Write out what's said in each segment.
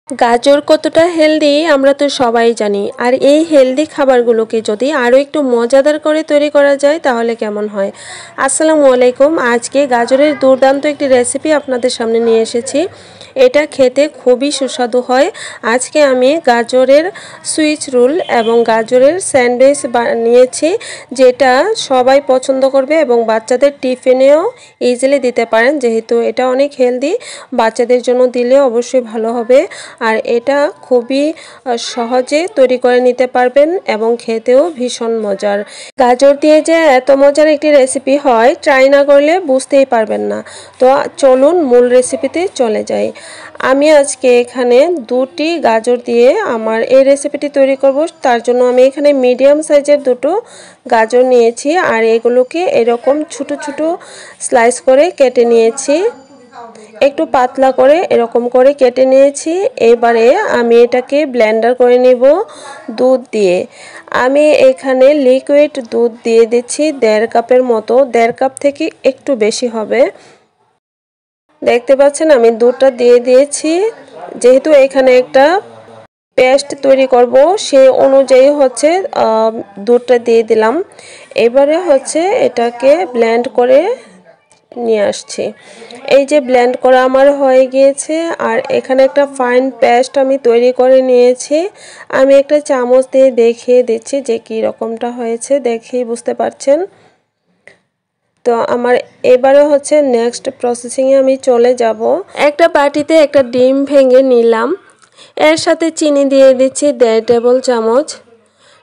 গাজর কতটা হেলদি আমরা তো সবাই জানি। আর এই হেলদি খাবারগুলোকে যদি আরও একটু মজাদার করে তৈরি করা যায় তাহলে কেমন হয়। আসসালামু আলাইকুম। আজকে গাজরের দুর্দান্ত একটি রেসিপি আপনাদের সামনে নিয়ে এসেছি। এটা খেতে খুবই সুস্বাদু হয়। আজকে আমি গাজরের সুইচ রোল এবং গাজরের স্যান্ডউইচ বানিয়েছি, যেটা সবাই পছন্দ করবে এবং বাচ্চাদের টিফিনেও ইজিলি দিতে পারেন। যেহেতু এটা অনেক হেলদি, বাচ্চাদের জন্য দিলে অবশ্যই ভালো হবে। আর এটা খুবই সহজে তৈরি করে নিতে পারবেন এবং খেতেও ভীষণ মজার। গাজর দিয়ে যে এত মজার একটি রেসিপি হয়, ট্রাই না করলে বুঝতেই পারবেন না। তো চলুন মূল রেসিপিতে চলে যাই। আমি আজকে এখানে 2টি গাজর দিয়ে আমার এই রেসিপিটি তৈরি করব। তার জন্য আমি এখানে মিডিয়াম সাইজের 2টো গাজর নিয়েছি আর এগুলোকে এরকম ছোট ছোট স্লাইস করে কেটে নিয়েছি। একটু পাতলা করে এরকম করে কেটে নিয়েছি। এবারে আমি এটাকে ব্লেন্ডার করে নেব দুধ দিয়ে। আমি এখানে লিকুইড দুধ দিয়ে দিচ্ছি 1.5 কাপের মতো। 1.5 কাপ থেকে একটু বেশি হবে। দেখতে পাচ্ছেন আমি দুধটা দিয়ে দিয়েছি। যেহেতু এখানে একটা পেস্ট তৈরি করব, সেই অনুযায়ী হচ্ছে দুধটা দিয়ে দিলাম। এবারে হচ্ছে এটাকে ব্লেন্ড করে নিয়ে আসছি। এই যে ব্লেন্ড করা আমার হয়ে গিয়েছে আর এখানে একটা ফাইন পেস্ট আমি তৈরি করে নিয়েছি। আমি একটা চামচ দিয়ে দেখিয়ে দিচ্ছি যে কি রকমটা হয়েছে, দেখেই বুঝতে পারছেন। তো আমার এবারে হচ্ছে নেক্সট প্রসেসিংয়ে আমি চলে যাব। একটা বাটিতে একটা ডিম ভেঙে নিলাম। এর সাথে চিনি দিয়ে দিচ্ছি 1.5 টেবিল চামচ।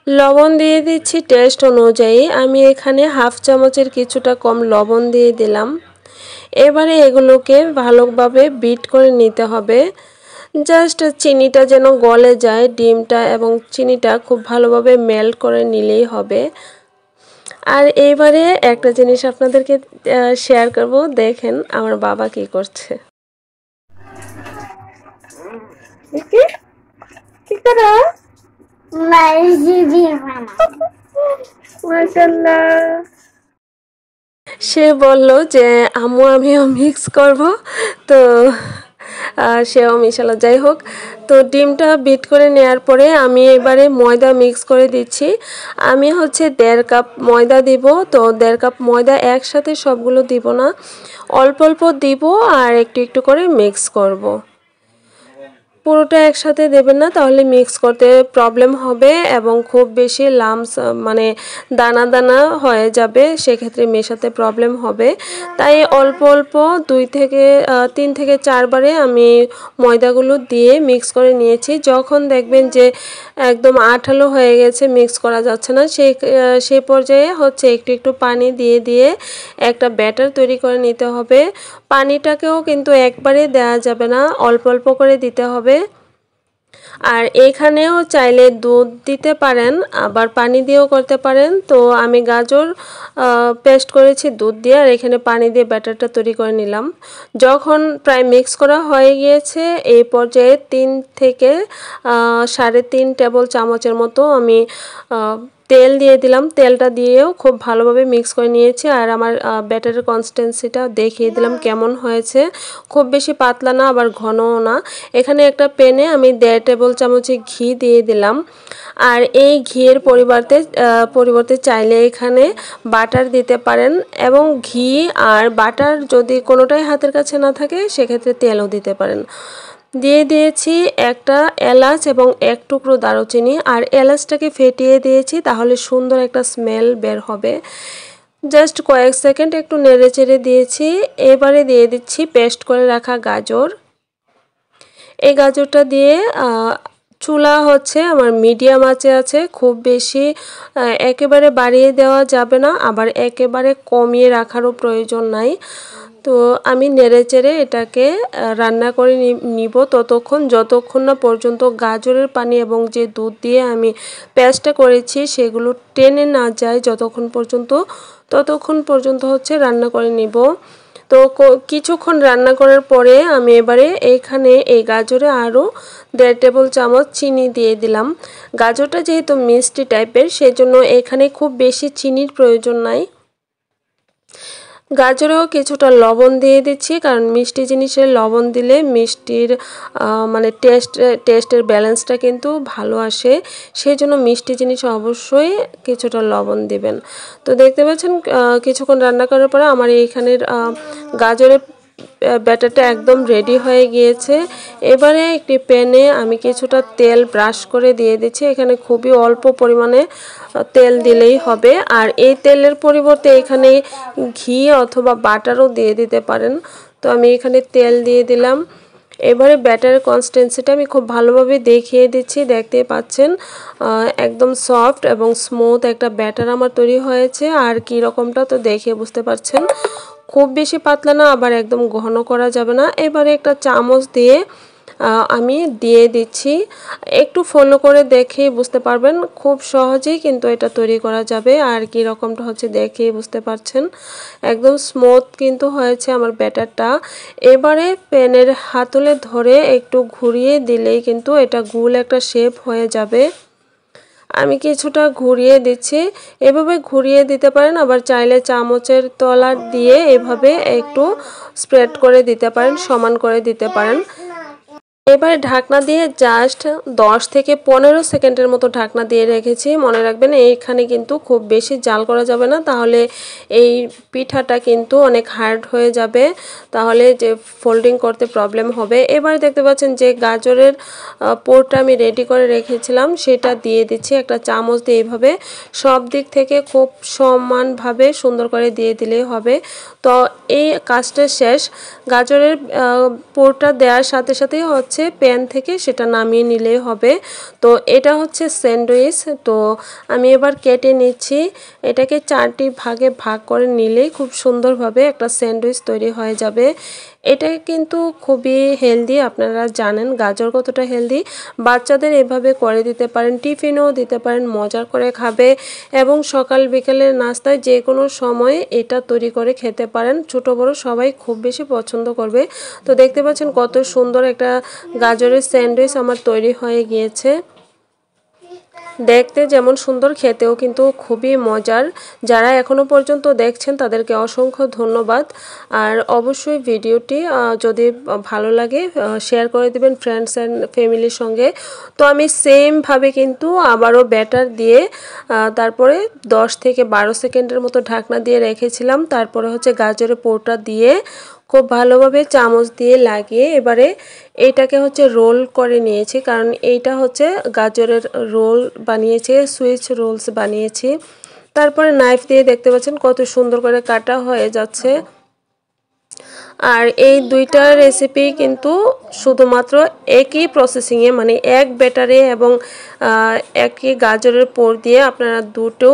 লবণ দিয়ে দিচ্ছি টেস্ট অনুযায়ী। আমি এখানে হাফ চামচের কিছুটা কম লবণ দিয়ে দিলাম। এবারে এগুলোকে ভালোভাবে বিট করে নিতে হবে। জাস্ট চিনিটা যেন গলে যায়, ডিমটা এবং চিনিটা খুব ভালোভাবে মেল্ট করে নিলেই হবে। আর এইবারে একটা জিনিস আপনাদেরকে শেয়ার করব, দেখেন আমার বাবা কি করছে। কি করো? মাশাআল্লাহ। সে বলল যে আম্মু আমিও মিক্স করব, তো সেও মিশালো। যাই হোক, তো ডিমটা বিট করে নেওয়ার পরে আমি এবারে ময়দা মিক্স করে দিচ্ছি। আমি হচ্ছে 1.5 কাপ ময়দা দিব। তো 1.5 কাপ ময়দা একসাথে সবগুলো দিব না, অল্প অল্প দিব আর একটু একটু করে মিক্স করব। পুরোটা একসাথে দেবেন না, তাহলে মিক্স করতে প্রবলেম হবে এবং খুব বেশি লামস মানে দানা দানা হয়ে যাবে, সেক্ষেত্রে মেশাতে প্রবলেম হবে। তাই অল্প অল্প 3 থেকে 4 বারে আমি ময়দাগুলো দিয়ে মিক্স করে নিয়েছি। যখন দেখবেন যে একদম আঠালো হয়ে গেছে, মিক্স করা যাচ্ছে না, সেই পর্যায়ে হচ্ছে একটু একটু পানি দিয়ে দিয়ে একটা ব্যাটার তৈরি করে নিতে হবে। পানিটাকেও কিন্তু একবারে দেওয়া যাবে না, অল্প অল্প করে দিতে হবে। আর এখানেও চাইলে দুধ দিতে পারেন, আবার পানি দিয়েও করতে পারেন। তো আমি গাজর পেস্ট করেছি দুধ দিয়ে, আর এখানে পানি দিয়ে ব্যাটারটা তৈরি করে নিলাম। যখন প্রায় মিক্স করা হয়ে গিয়েছে, এই পর্যায়ে 3 থেকে 3.5 টেবিল চামচের মতো আমি তেল দিয়ে দিলাম। তেলটা দিয়েও খুব ভালোভাবে মিক্স করে নিয়েছি। আর আমার ব্যাটারের কনসিস্টেন্সিটা দেখিয়ে দিলাম কেমন হয়েছে। খুব বেশি পাতলা না, আবার ঘনও না। এখানে একটা প্যানে আমি 1.5 টেবিল চামচ ঘি দিয়ে দিলাম। আর এই ঘিয়ের পরিবর্তে চাইলে এখানে বাটার দিতে পারেন, এবং ঘি আর বাটার যদি কোনোটাই হাতের কাছে না থাকে, সেক্ষেত্রে তেলও দিতে পারেন। দিয়ে দিয়েছি একটা এলাচ এবং 1 টুকরো দারুচিনি। আর এলাচটাকে ফেটিয়ে দিয়েছি, তাহলে সুন্দর একটা স্মেল বের হবে। জাস্ট কয়েক সেকেন্ড একটু নেড়ে চেড়ে দিয়েছি। এবারে দিয়ে দিচ্ছি পেস্ট করে রাখা গাজর। এই গাজরটা দিয়ে চুলা হচ্ছে আমার মিডিয়াম আঁচে আছে, খুব বেশি একেবারে বাড়িয়ে দেওয়া যাবে না, আবার একেবারে কমিয়ে রাখারও প্রয়োজন নাই। তো আমি নেড়ে চেড়ে এটাকে রান্না করে নিব যতক্ষণ না পর্যন্ত গাজরের পানি এবং যে দুধ দিয়ে আমি পেস্টটা করেছি সেগুলো টেনে না যায়, ততক্ষণ পর্যন্ত হচ্ছে রান্না করে নিব। তো কিছুক্ষণ রান্না করার পরে আমি এবারে এখানে এই গাজরে আরও 1.5 টেবিল চামচ চিনি দিয়ে দিলাম। গাজরটা যেহেতু মিষ্টি টাইপের, সেজন্য এখানে খুব বেশি চিনির প্রয়োজন নাই। গাজরেও কিছুটা লবণ দিয়ে দিচ্ছি, কারণ মিষ্টি জিনিসে লবণ দিলে মিষ্টির মানে টেস্টের ব্যালেন্সটা কিন্তু ভালো আসে, সেই জন্য মিষ্টি জিনিস অবশ্যই কিছুটা লবণ দিবেন। তো দেখতে পাচ্ছেন কিছুক্ষণ রান্না করার পরে আমার এইখানের গাজরের ব্যাটারটা একদম রেডি হয়ে গিয়েছে। এবারে একটি প্যানে আমি কিছুটা তেল ব্রাশ করে দিয়ে দিচ্ছি। এখানে খুবই অল্প পরিমাণে তেল দিলেই হবে, আর এই তেলের পরিবর্তে এখানে ঘি অথবা বাটারও দিয়ে দিতে পারেন। তো আমি এখানে তেল দিয়ে দিলাম। এবারে ব্যাটারের কনসিস্টেন্সিটা আমি খুব ভালোভাবে দেখিয়ে দিচ্ছি, দেখতে পাচ্ছেন একদম সফট এবং স্মুথ একটা ব্যাটার আমার তৈরি হয়েছে। আর কি রকমটা তো দেখে বুঝতে পারছেন, খুব বেশি পাতলা না, আবার একদম ঘন করা যাবে না। এবারে একটা চামচ দিয়ে আমি দিয়ে দিচ্ছি, একটু ফলো করে দেখেই বুঝতে পারবেন, খুব সহজেই কিন্তু এটা তৈরি করা যাবে। আর কি রকমটা হচ্ছে দেখেই বুঝতে পারছেন, একদম স্মুথ কিন্তু হয়েছে আমার ব্যাটারটা। এবারে প্যানের হাতলে ধরে একটু ঘুরিয়ে দিলেই কিন্তু এটা গোল একটা শেপ হয়ে যাবে। আমি কিছুটা ঘুরিয়ে দিচ্ছি, এভাবে ঘুরিয়ে দিতে পারেন, আবার চাইলে চামচের তলা দিয়ে এভাবে একটু স্প্রেড করে দিতে পারেন, সমান করে দিতে পারেন। এবারে ঢাকনা দিয়ে জাস্ট 10 থেকে 15 সেকেন্ডের মতো ঢাকনা দিয়ে রেখেছি। মনে রাখবেন এইখানে কিন্তু খুব বেশি জাল করা যাবে না, তাহলে এই পিঠাটা কিন্তু অনেক হার্ড হয়ে যাবে, তাহলে যে ফোল্ডিং করতে প্রবলেম হবে। এবারে দেখতে পাচ্ছেন যে গাজরের পোরটা আমি রেডি করে রেখেছিলাম সেটা দিয়ে দিচ্ছি একটা চামচ দিয়ে, এইভাবে সব দিক থেকে খুব সমানভাবে সুন্দর করে দিয়ে দিলেই হবে। তো এই কাজটা শেষ। গাজরের পোরটা দেওয়ার সাথে সাথেই হচ্ছে প্যান থেকে সেটা নামিয়ে নিলেই হবে। তো এটা হচ্ছে স্যান্ডউইচ। তো আমি এবার কেটে নিচ্ছি, এটাকে 4টি ভাগে ভাগ করে নিলেই খুব সুন্দরভাবে একটা স্যান্ডউইচ তৈরি হয়ে যাবে। এটা কিন্তু খুবই হেলদি, আপনারা জানেন গাজর কতটা হেলদি। বাচ্চাদের এভাবে করে দিতে পারেন, টিফিনেও দিতে পারেন, মজার করে খাবে, এবং সকাল বিকেলের নাস্তায় যে কোনো সময় এটা তৈরি করে খেতে পারেন। ছোট বড় সবাই খুব বেশি পছন্দ করবে। তো দেখতে পাচ্ছেন কত সুন্দর একটা গাজরের স্যান্ডউইচ আমার তৈরি হয়ে গিয়েছে। দেখতে যেমন সুন্দর, খেতেও কিন্তু খুবই মজার। যারা এখনো পর্যন্ত দেখছেন তাদেরকে অসংখ্য ধন্যবাদ। আর অবশ্যই ভিডিওটি যদি ভালো লাগে শেয়ার করে দিবেন ফ্রেন্ডস অ্যান্ড ফ্যামিলির সঙ্গে। তো আমি সেমভাবে কিন্তু আবারও ব্যাটার দিয়ে তারপরে 10 থেকে 12 সেকেন্ডের মতো ঢাকনা দিয়ে রেখেছিলাম। তারপরে হচ্ছে গাজরের পোরটা দিয়ে খুব ভালোভাবে চামচ দিয়ে লাগিয়ে এবারে এইটাকে হচ্ছে রোল করে নিয়েছি, কারণ এইটা হচ্ছে গাজরের রোল বানিয়েছি, সুইচ রোলস বানিয়েছি। তারপরে নাইফ দিয়ে দেখতে পাচ্ছেন কত সুন্দর করে কাটা হয়ে যাচ্ছে। আর এই দুইটা রেসিপি কিন্তু শুধুমাত্র একই প্রসেসিংয়ে, মানে এক ব্যাটারে এবং একই গাজরের পোর দিয়ে আপনারা দুটো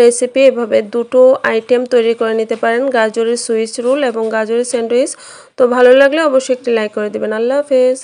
রেসিপি এভাবে দুটো আইটেম তৈরি করে নিতে পারেন, গাজরের সুইচ রোল এবং গাজরের স্যান্ডউইচ। তো ভালো লাগলে অবশ্যই একটি লাইক করে দেবেন। আল্লাহ হাফেজ।